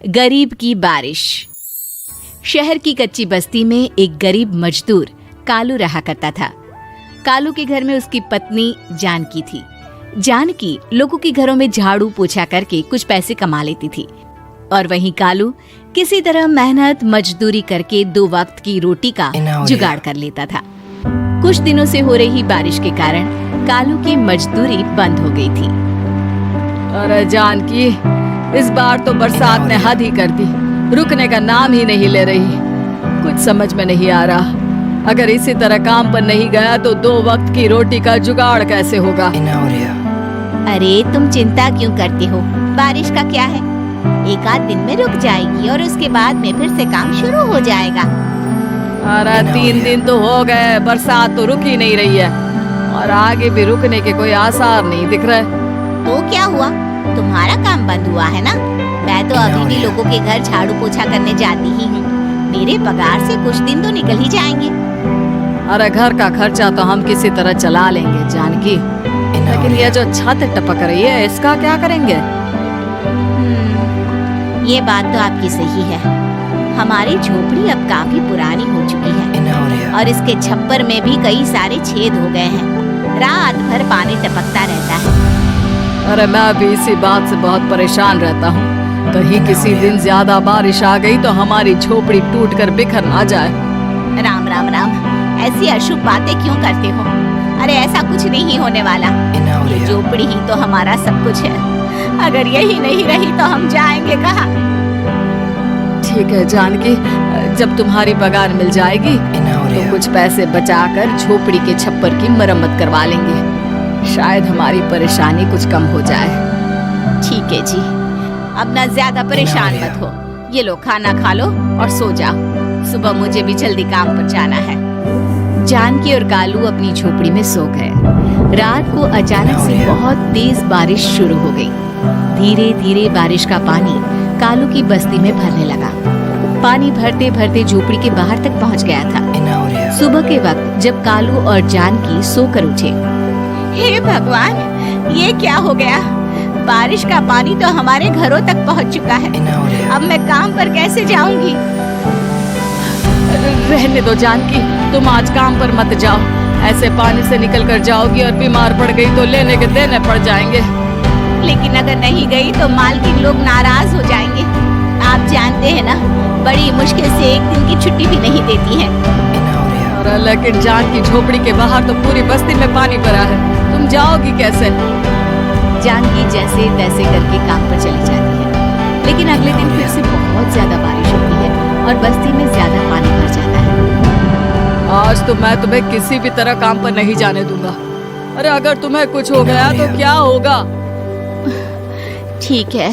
गरीब की बारिश। शहर की कच्ची बस्ती में एक गरीब मजदूर कालू रहा करता था। कालू के घर में उसकी पत्नी जानकी थी। जानकी लोगों के घरों में झाड़ू पोछा करके कुछ पैसे कमा लेती थी और वहीं कालू किसी तरह मेहनत मजदूरी करके 2 वक्त की रोटी का जुगाड़ कर लेता था। कुछ दिनों से हो रही बारिश के कारण कालू की मजदूरी बंद हो गई थी। अरे जानकी, इस बार तो बरसात ने हद ही कर दी, रुकने का नाम ही नहीं ले रही। कुछ समझ में नहीं आ रहा, अगर इसी तरह काम पर नहीं गया तो 2 वक्त की रोटी का जुगाड़ कैसे होगा। अरे तुम चिंता क्यों करते हो, बारिश का क्या है, 1 आध दिन में रुक जाएगी और उसके बाद में फिर से काम शुरू हो जाएगा। अरे 3 दिन तो हो गए, बरसात तो रुक ही नहीं रही है और आगे भी रुकने के कोई आसार नहीं दिख रहे। तो क्या हुआ, तुम्हारा काम बंद हुआ है ना? मैं तो अभी भी लोगों के घर झाड़ू पोछा करने जाती ही हूँ। मेरे पगार से कुछ दिन तो निकल ही जाएंगे। अरे घर का खर्चा तो हम किसी तरह चला लेंगे जानकी, लेकिन ये जो छत टपक रही है इसका क्या करेंगे? ये बात तो आपकी सही है। हमारी झोपड़ी अब काफी पुरानी हो चुकी है और इसके छप्पर में भी कई सारे छेद हो गए हैं। रात भर पानी टपकता रहता है। अरे मैं भी इसी बात से बहुत परेशान रहता हूँ। कहीं किसी दिन ज्यादा बारिश आ गई तो हमारी झोपड़ी टूटकर बिखर ना जाए। राम राम राम, ऐसी अशुभ बातें क्यों करते हो? अरे ऐसा कुछ नहीं होने वाला। ये झोपड़ी ही तो हमारा सब कुछ है। अगर यही नहीं रही तो हम जाएंगे कहाँ? ठीक है जानकी, जब तुम्हारी पगार मिल जाएगी तो कुछ पैसे बचाकर झोपड़ी के छप्पर की मरम्मत करवा लेंगे। शायद हमारी परेशानी कुछ कम हो जाए। ठीक है जी, अब ना ज्यादा परेशान मत हो। ये लो खाना खा लो और सो जाओ, सुबह मुझे भी जल्दी काम पर जाना है। जानकी और कालू अपनी झोपड़ी में सो गए। रात को अचानक से बहुत तेज बारिश शुरू हो गई। धीरे धीरे बारिश का पानी कालू की बस्ती में भरने लगा। पानी भरते भरते झोपड़ी के बाहर तक पहुंच गया था। सुबह के वक्त जब कालू और जानकी सोकर उठे, हे भगवान, ये क्या हो गया? बारिश का पानी तो हमारे घरों तक पहुंच चुका है। अब मैं काम पर कैसे जाऊंगी? रहने दो जानकी, तुम आज काम पर मत जाओ। ऐसे पानी से निकल कर जाओगी और बीमार पड़ गई तो लेने के देने पड़ जाएंगे। लेकिन अगर नहीं गई तो मालकिन लोग नाराज हो जाएंगे। आप जानते हैं ना, बड़ी मुश्किल से 1 दिन की छुट्टी भी नहीं देती है। लेकिन जानकी, झोपड़ी के बाहर तो पूरी बस्ती में पानी भरा है, तुम जाओगी कैसे? जानकी जैसे तैसे करके काम पर चली जाती है, लेकिन अगले दिन फिर से बहुत ज्यादा बारिश होती है और बस्ती में ज्यादा पानी भर जाता है। आज तो मैं तुम्हें किसी भी तरह काम पर नहीं जाने दूंगा। अरे अगर तुम्हें कुछ हो गया तो क्या होगा? ठीक है,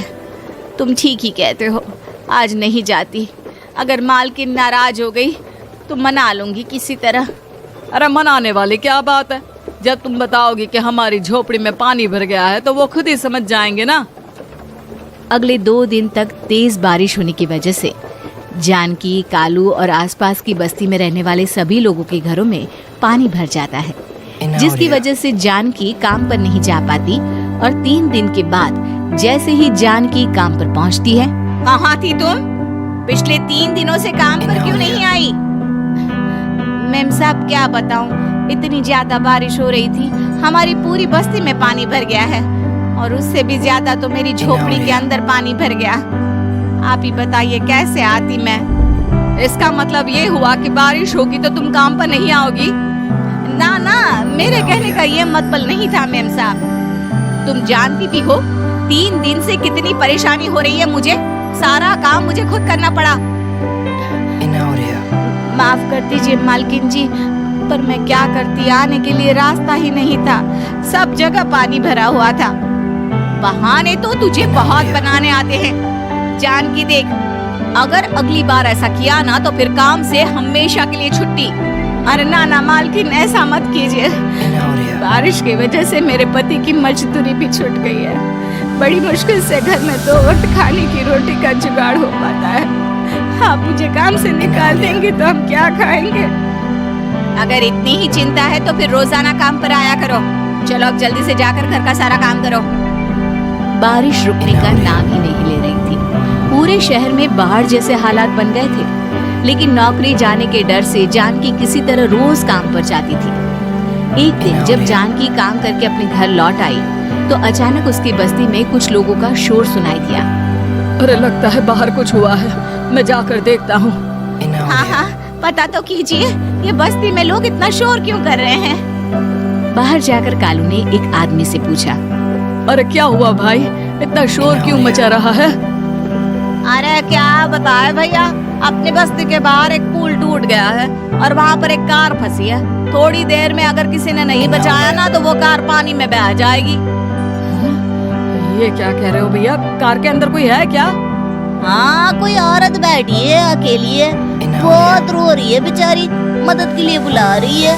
तुम ठीक ही कहते हो, आज नहीं जाती। अगर मालकिन नाराज हो गई तो मना लूंगी किसी तरह। अरे मनाने वाली क्या बात है, जब तुम बताओगी कि हमारी झोपड़ी में पानी भर गया है तो वो खुद ही समझ जाएंगे ना। अगले 2 दिन तक तेज बारिश होने की वजह से जानकी, कालू और आसपास की बस्ती में रहने वाले सभी लोगों के घरों में पानी भर जाता है, जिसकी वजह से जानकी काम पर नहीं जा पाती। और 3 दिन के बाद जैसे ही जानकी काम पर पहुंचती है, कहाँ थी तुम? पिछले 3 दिनों से काम पर क्यों नहीं आई? मैम साहब क्या बताऊं, इतनी ज्यादा बारिश हो रही थी, हमारी पूरी बस्ती में पानी भर गया है और उससे भी ज्यादा तो मेरी झोपड़ी के अंदर पानी भर गया। आप ही बताइए कैसे आती मैं? इसका मतलब ये हुआ कि बारिश होगी तो तुम काम पर नहीं आओगी? ना ना, मेरे कहने का ये मतलब नहीं था मैम साहब। तुम जानती भी हो 3 दिन से कितनी परेशानी हो रही है मुझे। सारा काम मुझे खुद करना पड़ा। माफ कर दीजिए मालकिन जी, पर मैं क्या करती, आने के लिए रास्ता ही नहीं था, सब जगह पानी भरा हुआ था। बहाने तो तुझे बहुत बनाने आते हैं। जानकी देख, अगर अगली बार ऐसा किया ना तो फिर काम से हमेशा के लिए छुट्टी। अरे ना ना मालकिन, ऐसा मत कीजिए। बारिश की वजह से मेरे पति की मजदूरी भी छूट गई है। बड़ी मुश्किल से घर में 2 वक्त खाने की रोटी का जुगाड़ हो पाता है। आप मुझे काम से निकाल देंगे तो हम क्या खाएंगे? अगर इतनी ही चिंता है तो फिर रोजाना काम पर आया करो। चलो अब जल्दी से जाकर घर का सारा काम करो। बारिश रुकने का नाम ही नहीं ले रही थी। पूरे शहर में बाढ़ जैसे हालात बन गए थे। लेकिन नौकरी जाने के डर से जानकी किसी तरह रोज काम पर जाती थी। एक दिन जब जानकी काम करके अपने घर लौट आई तो अचानक उसकी बस्ती में कुछ लोगों का शोर सुनाई दिया। अरे लगता है बाहर कुछ हुआ है, मैं जाकर देखता हूँ। हाँ, पता तो कीजिए, ये बस्ती में लोग इतना शोर क्यों कर रहे हैं? बाहर जाकर कालू ने एक आदमी से पूछा। अरे क्या हुआ भाई, इतना शोर क्यों मचा रहा है? अरे क्या बताए भैया, अपनी बस्ती के बाहर एक पुल टूट गया है और वहाँ पर एक कार फंसी है। थोड़ी देर में अगर किसी ने नहीं बचाया ना तो वो कार पानी में बह जाएगी। ये क्या कह रहे हो भैया, कार के अंदर कोई है क्या? हाँ, कोई औरत बैठी है, अकेली है, बहुत रो रही है बेचारी, मदद के लिए बुला रही है।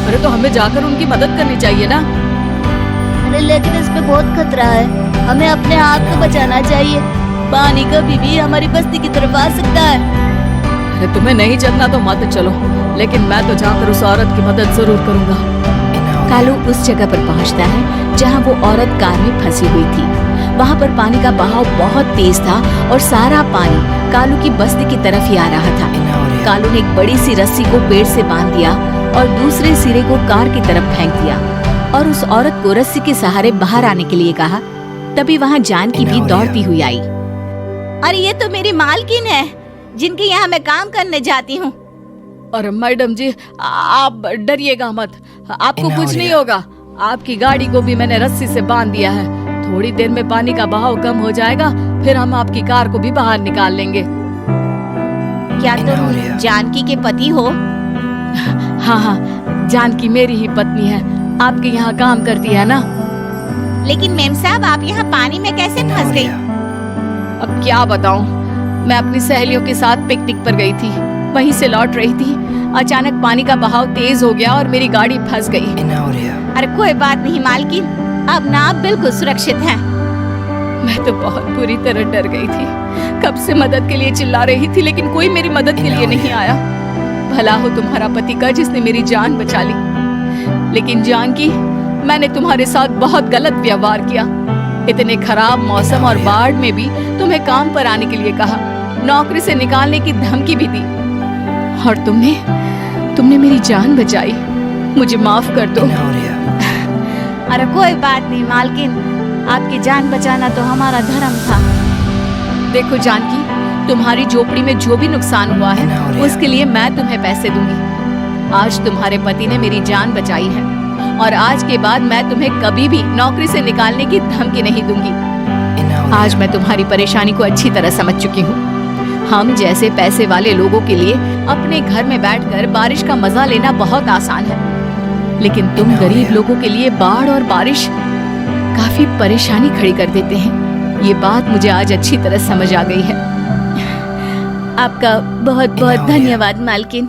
अरे तो हमें जाकर उनकी मदद करनी चाहिए ना। अरे लेकिन इस पे बहुत खतरा है, हमें अपने आप को बचाना चाहिए। पानी कभी भी हमारी बस्ती की तरफ आ सकता है। अरे तुम्हें नहीं चलना तो मत चलो, लेकिन मैं तो जाकर उस औरत की मदद जरूर करूंगा। कालू उस जगह पर पहुंचता है जहां वो औरत कार में फंसी हुई थी। वहां पर पानी का बहाव बहुत तेज था और सारा पानी कालू की बस्ती की तरफ ही आ रहा था। कालू ने एक बड़ी सी रस्सी को पेड़ से बांध दिया और दूसरे सिरे को कार की तरफ फेंक दिया और उस औरत को रस्सी के सहारे बाहर आने के लिए कहा। तभी वहां जानकी भी दौड़ती हुई आई। अरे ये तो मेरी मालकिन है, जिनके यहाँ मैं काम करने जाती हूँ। अरे मैडम जी, आप डरिएगा मत, आपको कुछ नहीं होगा। आपकी गाड़ी को भी मैंने रस्सी से बांध दिया है। थोड़ी देर में पानी का बहाव कम हो जाएगा, फिर हम आपकी कार को भी बाहर निकाल लेंगे। क्या तुम जानकी के पति हो? हाँ, जानकी मेरी ही पत्नी है, आपके यहाँ काम करती है ना। लेकिन मेम साहब, आप यहाँ पानी में कैसे फंस गई? अब क्या बताऊं, मैं अपनी सहेलियों के साथ पिकनिक पर गई थी, वहीं से लौट रही थी। अचानक पानी का बहाव तेज हो गया और मेरी गाड़ी फंस गई। अरे कोई बात नहीं मालकिन, अब ना आप बिल्कुल सुरक्षित हैं। मैं तो बहुत बुरी तरह डर गई थी, कब से मदद के लिए चिल्ला रही थी, लेकिन कोई मेरी मदद के लिए नहीं आया। भला हो तुम्हारा पति का जिसने मेरी जान बचा ली। लेकिन जानकी, मैंने तुम्हारे साथ बहुत गलत व्यवहार किया। इतने खराब मौसम और बाढ़ में भी तुम्हें काम पर आने के लिए कहा, नौकरी से निकालने की धमकी भी दी, और तुमने मेरी जान बचाई। मुझे माफ कर दो। अरे कोई बात नहीं मालकिन, आपकी जान बचाना तो हमारा धर्म था। देखो जानकी, तुम्हारी झोपड़ी में जो भी नुकसान हुआ है उसके लिए मैं तुम्हें पैसे दूंगी। आज तुम्हारे पति ने मेरी जान बचाई है और आज के बाद मैं तुम्हें कभी भी नौकरी से निकालने की धमकी नहीं दूंगी। आज मैं तुम्हारी परेशानी को अच्छी तरह समझ चुकी हूँ। हम जैसे पैसे वाले लोगों के लिए अपने घर में बैठकर बारिश का मजा लेना बहुत आसान है, लेकिन तुम गरीब लोगों के लिए बाढ़ और बारिश काफी परेशानी खड़ी कर देते हैं। ये बात मुझे आज अच्छी तरह समझ आ गई है। आपका बहुत बहुत धन्यवाद मालकिन।